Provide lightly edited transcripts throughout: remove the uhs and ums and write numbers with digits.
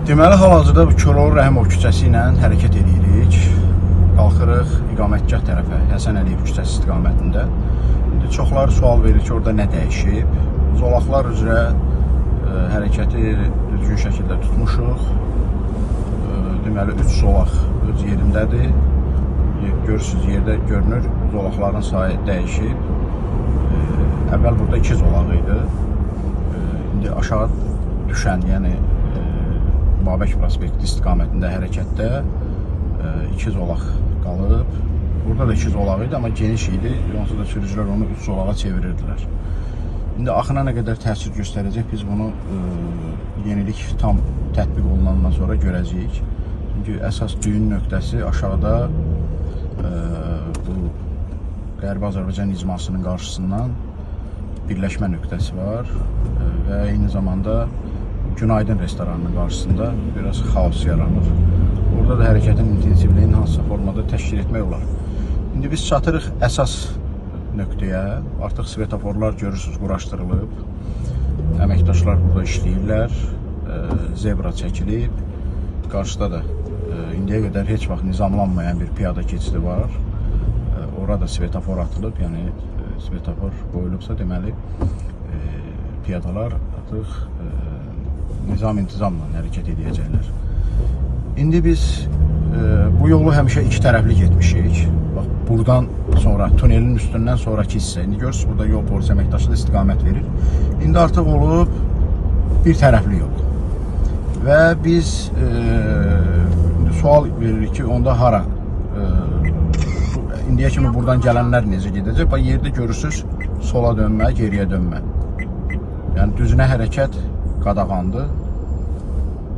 Deməli, hal-hazırda bu Koroğlu Rəhimov küçəsi ilə hərəkət edirik. Qalxırıq iqamətgah tərəfə, Həsən Əliyev küçəsi istiqamətində. İndi çoxları sual verir ki, orada nə dəyişib? Zolaqlar üzrə hərəkəti düzgün şəkildə tutmuşuq. Deməli, 3 zolaq öz yerindədir. Görürsünüz, yerdə görünür, zolaqların sayı dəyişib. Əvvəl burada 2 zolaq idi. İndi aşağı düşən, yəni Babək prospekti istiqamətində hərəkətdə 2 zolaq qalıb. Burada da 2 zolaq idi, amma geniş idi. Onsuz da sürücülər onu 3 zolağa çevirirdilər. İndi axına nə qədər təsir göstərəcək, biz bunu yenilik tam tətbiq olunandan sonra görəcəyik. Çünki əsas düyün nöqtəsi aşağıda bu Qərbi Azərbaycan icmasının qarşısından birləşmə nöqtəsi var və eyni zamanda Günaydın restoranının qarşısında biraz xaos yaranır. Orada da hərəkətin intensivliyini hansısa formada təşkil etmək olar. İndi biz çatırıq əsas nöqtəyə. Artıq svetoforlar görürsünüz, quraşdırılıb. Əməkdaşlar burada işləyirlər. Zebra çəkilib. Qarşıda da indiyə qədər heç vaxt nizamlanmayan bir piyada keçidi var. Orada svetofor atılıb, yəni svetofor qoyulubsa deməli piyadalar artıq nizam-intizamla hərəkət edəcəklər. İndi biz bu yolu həmişə 2 tərəfli getmişik. Bax, buradan sonra, tunelin üstündən sonraki hissə. İndi görürsünüz, burada yol polis əməkdaşı da istiqamət verir. İndi artıq olub 1 tərəfli yol. Və biz sual veririk ki, onda hara? İndiyə kimi buradan gələnlər necə gedəcək? Bax, yerdə görürsünüz, sola dönmə, geriyə dönmə. Yəni, düzünə hərəkət qadağandır.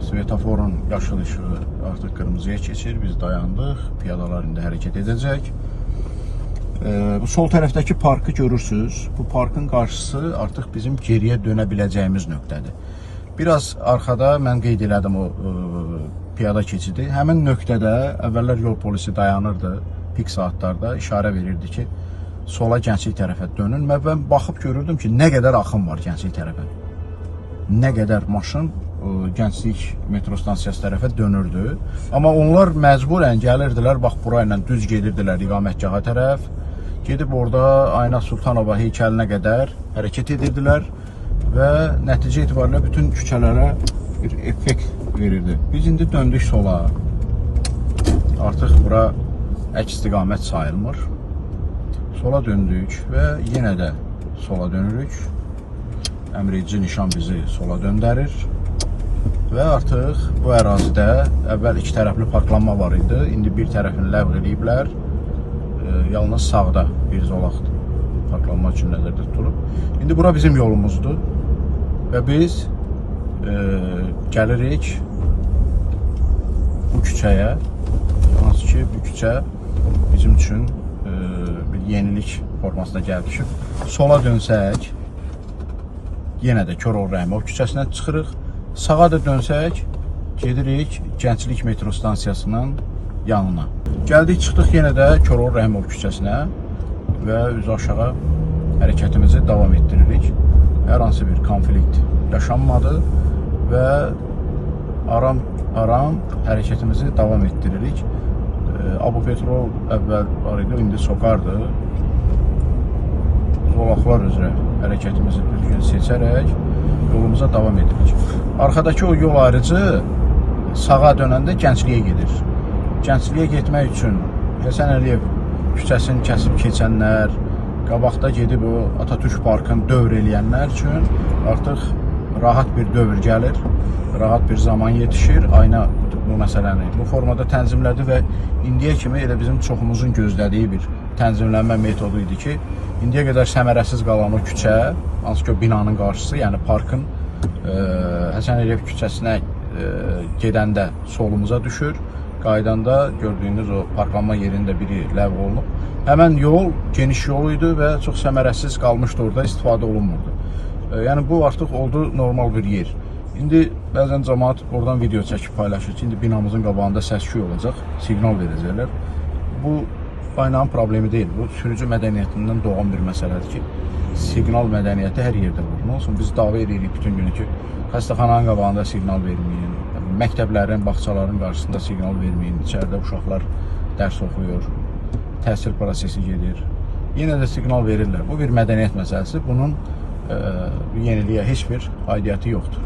Svetoforun yaşıl işığı artıq qırmızıya keçir. Biz dayandıq. Piyadalar indi hərəkət edəcək. Bu sol tərəfdəki parkı görürsünüz. Bu parkın qarşısı artıq bizim geriyə dönə biləcəyimiz nöqtədir. Biraz arxada mən qeyd elədim o piyada keçidi. Həmin nöqtədə əvvəllər yol polisi dayanırdı. Pik saatlarda işarə verirdi ki, sola Gənclik tərəfə dönün. Mən baxıb görürdüm ki, nə qədər axım var Gənclik tərəfə. Nə qədər maşın Gənclik metro stansiyası tərəfə dönürdü. Amma onlar məcburən gəlirdilər, bax, burayla düz gedirdilər iqamətgaha tərəf. Gedib orada Ayna Sultanova heykəlinə qədər hərəkət edirdilər və nəticə etibarilə bütün küçələrə bir effekt verirdi. Biz indi döndük sola. Artıq bura əks istiqamət sayılmır. Sola döndük və yenə də sola dönürük. Əmredici nişan bizi sola döndərir. Və artıq bu ərazidə əvvəl 2 tərəfli parklanma var idi. İndi bir tərəfini ləğv ediblər. Yalnız sağda bir zolaq parklanma üçün nəzərdə tutulub. İndi bura bizim yolumuzdur. Və biz gəlirik bu küçəyə. Hansı ki, bu küçə bizim üçün bir yenilik formasına gəlmişik. Sola dönsək, yenə də Koroğlu Rəhimov küçəsindən çıxırıq. Sağa da dönsək, gedirik Gənclik metro stansiyasının yanına. Gəldik, çıxdıq yenə də Koroğlu Rəhimov küçəsinə və üzü aşağı hərəkətimizi davam etdiririk. Hər hansı bir konflikt yaşanmadı və aram hərəkətimizi davam etdiririk. Abu Petrol əvvəl var idi, indi sokardı. Zolaqlar üzrə hərəkətimizi düzgün seçərək yolumuza davam edirik. Arxadakı o yol ayrıcı sağa dönəndə Gəncliyə gedir. Gəncliyə getmək üçün Həsən Əliyev küçəsini kəsib keçənlər, qabaqda gedib o Atatürk parkını dövr eləyənlər üçün artıq rahat bir dövr gəlir, rahat bir zaman yetişir. Ayna bu məsələni bu formada tənzimlədi və indiyə kimi elə bizim çoxumuzun gözlədiyi bir tənzimlənmə metodu idi ki, indiyə qədər səmərəsiz qalan o küçə, hansı ki o binanın qarşısı, yəni parkın Həsən Əliyev küçəsinə gedəndə solumuza düşür. Qaydanda gördüyünüz o parklanma yerində biri ləğv olunub. Həmən yol geniş yol idi və çox səmərəsiz qalmışdı, orada istifadə olunmurdu. Yəni bu artıq oldu normal bir yer. İndi bəzən cəmaət oradan video çəkib paylaşır ki, indi binamızın qabağında səs-küy olacaq, siqnal verəcəklər. Bu aynanın problemi deyil, bu sürücü mədəniyyətindən doğan bir məsələdir ki, siqnal mədəniyyəti hər yerdə var. Nə olsun, biz dava edirik bütün günü ki, xəstəxananın qabağında siqnal verməyin, məktəblərin, bağçaların qarşısında siqnal verməyin. İçəridə uşaqlar dərs oxuyur, təhsil prosesi gedir. Yenə də siqnal verirlər. Bu bir mədəniyyət məsələsi. Bunun yeniliyə heç bir aidiyyəti yoxdur.